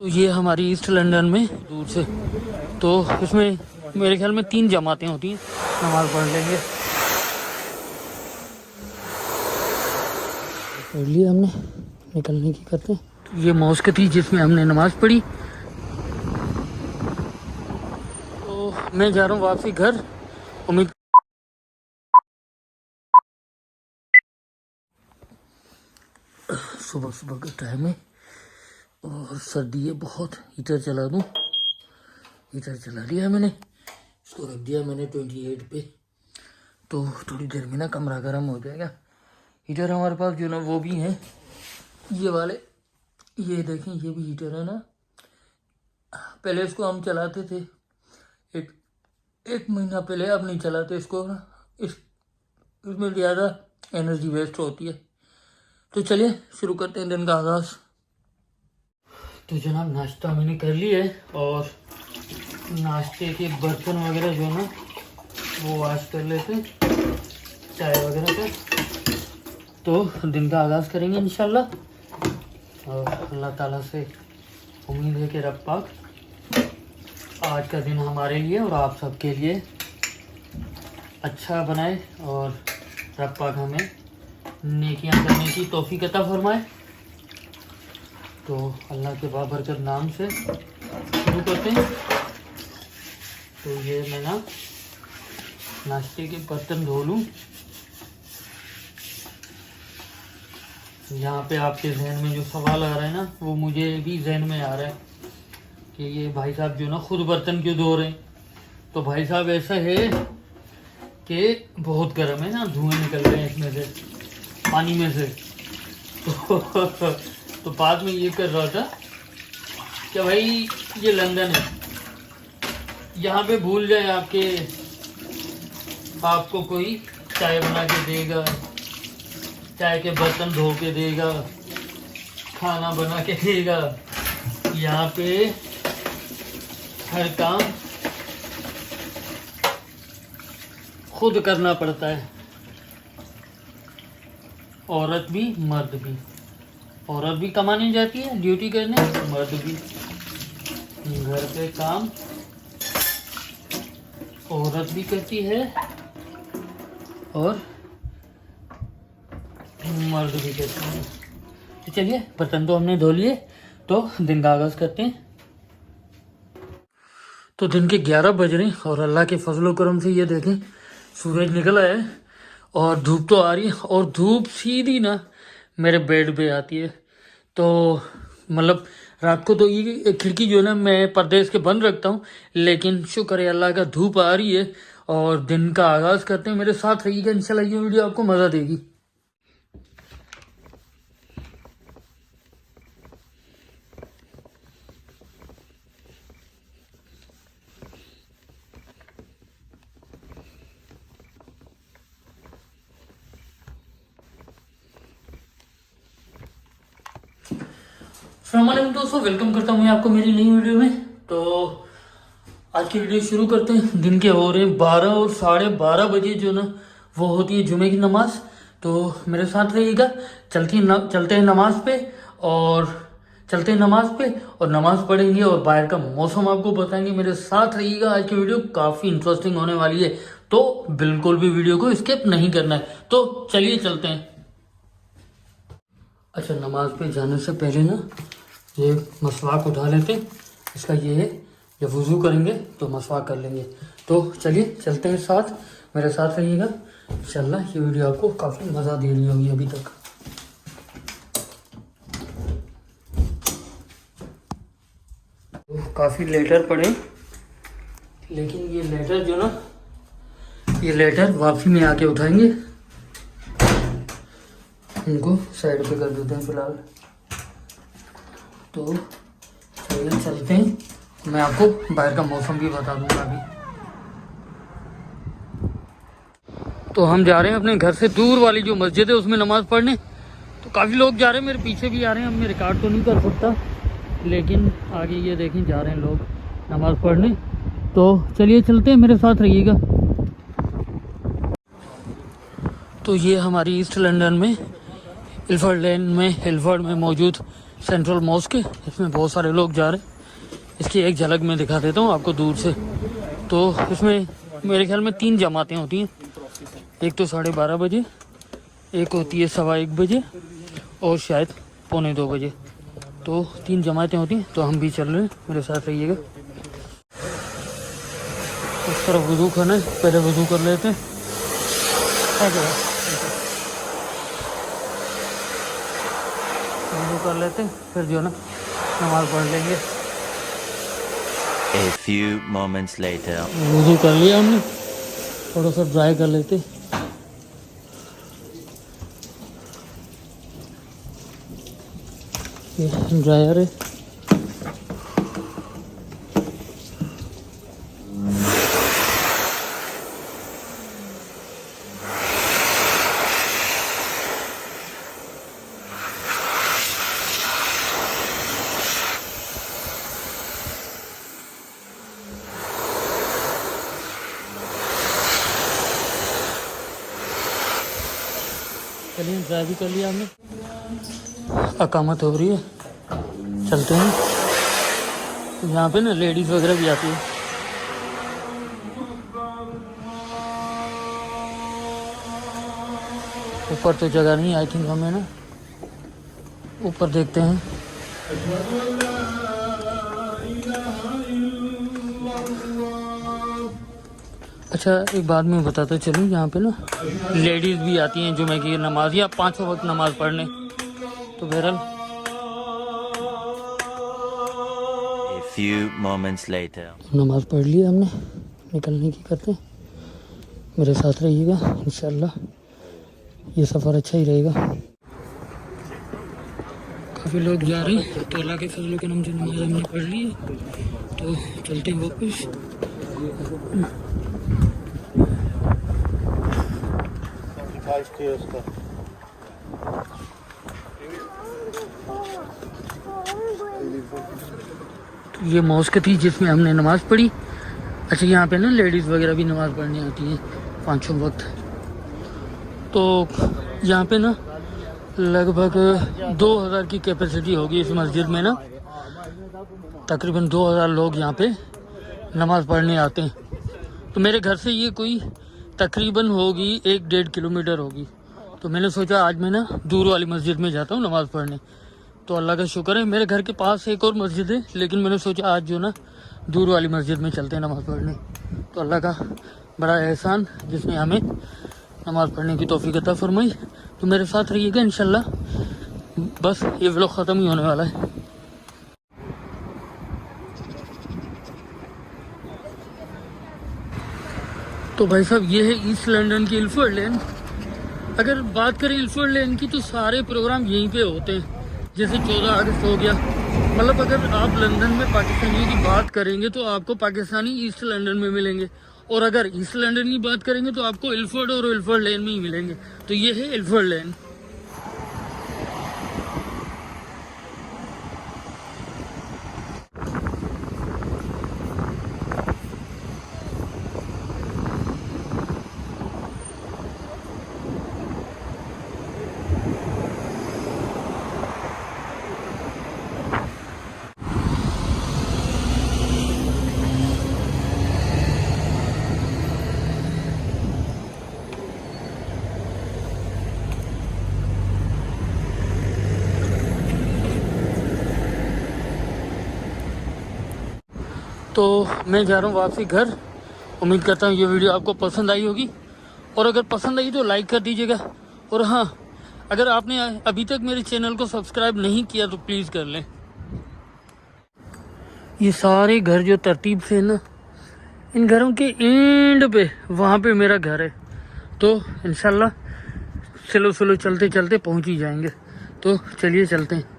तो ये हमारी ईस्ट लंदन में दूर से, तो इसमें मेरे ख्याल में 3 जमातें होती हैं। नमाज़ पढ़ लेंगे। पढ़ लिया हमने, निकलने की करते हैं। तो ये मॉस्क थी जिसमें हमने नमाज़ पढ़ी। तो मैं जा रहा हूँ वापसी घर। उम्मीद सुबह सुबह का टाइम है और सर्दी है बहुत। हीटर चला दूँ, हीटर चला लिया है मैंने, इसको रख दिया मैंने 28 पे। तो थोड़ी देर में ना कमरा गर्म हो जाएगा। हीटर हमारे पास जो ना वो भी हैं, ये वाले, ये देखें, ये भी हीटर है ना। पहले इसको हम चलाते थे एक महीना पहले, अब नहीं चलाते इसको ना। इसमें ज़्यादा एनर्जी वेस्ट होती है। तो चलिए शुरू करते हैं दिन का आगाज़। तो जनाब नाश्ता मैंने कर लिया है और नाश्ते के बर्तन वगैरह जो है ना वो वॉश कर लेते हैं, चाय वगैरह का। तो दिन का आगाज़ करेंगे इंशाल्लाह। और अल्लाह ताला से उम्मीद है कि रब पाक आज का दिन हमारे लिए और आप सबके लिए अच्छा बनाए और रब पाक हमें नेकियां करने की तौफीक अता फरमाए। तो अल्लाह के बाबरकत नाम से शुरू करते हैं। तो ये मैं ना नाश्ते के बर्तन धो लूँ। यहाँ पे आपके जहन में जो सवाल आ रहा है ना, वो मुझे भी जहन में आ रहा है कि ये भाई साहब जो ना खुद बर्तन क्यों धो रहे हैं। तो भाई साहब ऐसा है कि बहुत गर्म है ना, धुएं निकल रहे हैं इसमें से, पानी में से। तो बाद में ये कर रहा था कि भाई ये लंदन है, यहाँ पे भूल जाए आपको कोई चाय बना के देगा, चाय के बर्तन धो के देगा, खाना बना के देगा। यहाँ पे हर काम खुद करना पड़ता है, औरत भी मर्द भी। औरत भी कमाने जाती है ड्यूटी करने, मर्द भी। घर पे काम औरत भी करती है और मर्द भी करते हैं। तो चलिए बर्तन तो हमने धो लिए, तो दिन का आगाज़ करते हैं। तो दिन के 11 बज रहे हैं और अल्लाह के फजलो करम से ये देखें सूरज निकला है और धूप तो आ रही है। और धूप सीधी ना मेरे बेड पे आती है। तो मतलब रात को तो ये खिड़की जो है ना मैं पर्दे इसके बंद रखता हूँ, लेकिन शुक्र है अल्लाह का धूप आ रही है। और दिन का आगाज़ करते हैं। मेरे साथ रहिएगा, इंशाल्लाह ये वीडियो आपको मज़ा देगी। अस्सलामुअलैकुम दोस्तों, वेलकम करता हूँ मैं आपको मेरी नई वीडियो में। तो आज की वीडियो शुरू करते हैं। दिन के हो रहे हैं 12 और 12:30 बजे जो ना वो होती है जुमे की नमाज। तो मेरे साथ रहिएगा, चलते हैं नमाज पे और नमाज पढ़ेंगे और बाहर का मौसम आपको बताएंगे। मेरे साथ रहिएगा, आज की वीडियो काफ़ी इंटरेस्टिंग होने वाली है। तो बिल्कुल भी वीडियो को स्किप नहीं करना है। तो चलिए चलते हैं। अच्छा, नमाज पे जाने से पहले ना ये मसवाक उठा लेते हैं। इसका ये है, जब वज़ू करेंगे तो मसवाक कर लेंगे। तो चलिए चलते हैं साथ, मेरे साथ रहिएगा। इंशाल्लाह ये वीडियो आपको काफ़ी मज़ा दे रही होगी अभी तक। तो काफ़ी लेटर पड़े, लेकिन ये लेटर जो ना, ये लेटर वापसी में आके उठाएंगे। इनको साइड पे कर देते हैं फिलहाल। तो चलिए चलते हैं, मैं आपको बाहर का मौसम भी बता दूंगा अभी। तो हम जा रहे हैं अपने घर से दूर वाली जो मस्जिद है उसमें नमाज़ पढ़ने। तो काफ़ी लोग जा रहे हैं, मेरे पीछे भी आ रहे हैं। अब मैं रिकॉर्ड तो नहीं कर सकता, लेकिन आगे ये देखें जा रहे हैं लोग नमाज़ पढ़ने। तो चलिए चलते हैं, मेरे साथ रहिएगा। तो ये हमारी ईस्ट लंदन में हिलफर्ड में मौजूद सेंट्रल मॉस्क है, इसमें बहुत सारे लोग जा रहे हैं। इसकी एक झलक मैं दिखा देता हूँ आपको दूर से। तो इसमें मेरे ख्याल में 3 जमातें होती हैं। एक तो 12:30 बजे, एक होती है 1:15 बजे और शायद 1:45 बजे। तो 3 जमातें होती हैं। तो हम भी चल रहे हैं, मेरे साथ रहिएगा। उस तरफ वुज़ू करना है, पहले वुज़ू कर लेते हैं। वुज़ू कर लेते हैं, फिर जो है ना नमाज़ पढ़ लेंगे। A few moments later. वुज़ू कर लिया हमने, थोड़ा सा ड्राई कर लेते। ये ड्रायर है। चलिए ड्राई भी कर लिया हमने। अकामत हो रही है, चलते हैं। तो यहाँ पे ना लेडीज़ वगैरह भी आती है। ऊपर तो जगह नहीं, आई थिंक हमें ना ऊपर देखते हैं। अच्छा एक बात मैं बताता चलूँ, यहाँ पे ना लेडीज़ भी आती हैं जुमे की नमाज या 5 वक्त नमाज पढ़ने। तो बहरहाल A few moments later. नमाज पढ़ ली हमने, निकलने की करते हैं। मेरे साथ रहिएगा, इंशाल्लाह ये सफ़र अच्छा ही रहेगा। काफ़ी लोग जा रहे हैं, तो अल्लाह के फजल के नाम से नमाज हमने पढ़ ली है। तो चलते हैं वापस। तो ये मॉस्क थी जिसमें हमने नमाज़ पढ़ी। अच्छा यहाँ पे ना लेडीज़ वगैरह भी नमाज़ पढ़ने आती हैं 5 वक्त। तो यहाँ पे ना लगभग 2000 की कैपेसिटी होगी इस मस्जिद में ना। तकरीबन 2000 लोग यहाँ पे नमाज़ पढ़ने आते हैं। तो मेरे घर से ये कोई तकरीबन होगी 1-1.5 किलोमीटर होगी। तो मैंने सोचा आज मैं ना दूर वाली मस्जिद में जाता हूँ नमाज़ पढ़ने। तो अल्लाह का शुक्र है मेरे घर के पास एक और मस्जिद है, लेकिन मैंने सोचा आज जो ना दूर वाली मस्जिद में चलते हैं नमाज़ पढ़ने। तो अल्लाह का बड़ा एहसान जिसने हमें नमाज़ पढ़ने की तौफीक अता फरमाई। तो मेरे साथ रहिएगा इंशाल्लाह। बस ये व्लॉग ख़त्म ही होने वाला है। तो भाई साहब ये है ईस्ट लंदन की इल्फर्ड लेन। अगर बात करें इल्फर्ड लेन की तो सारे प्रोग्राम यहीं पे होते हैं। जैसे 14 अगस्त हो गया, मतलब अगर आप लंदन में पाकिस्तानियों की बात करेंगे तो आपको पाकिस्तानी ईस्ट लंदन में मिलेंगे, और अगर ईस्ट लंदन की बात करेंगे तो आपको इल्फर्ड और इल्फर्ड लेन में ही मिलेंगे। तो ये है इल्फर्ड लेन। तो मैं जा रहा हूँ वापसी घर। उम्मीद करता हूँ ये वीडियो आपको पसंद आई होगी, और अगर पसंद आई तो लाइक कर दीजिएगा। और हाँ, अगर आपने अभी तक मेरे चैनल को सब्सक्राइब नहीं किया तो प्लीज़ कर लें। ये सारे घर जो तरतीब से ना, इन घरों के एंड पे वहाँ पे मेरा घर है। तो इंशाल्लाह स्लो स्लो चलते चलते पहुँच ही जाएंगे। तो चलिए चलते हैं।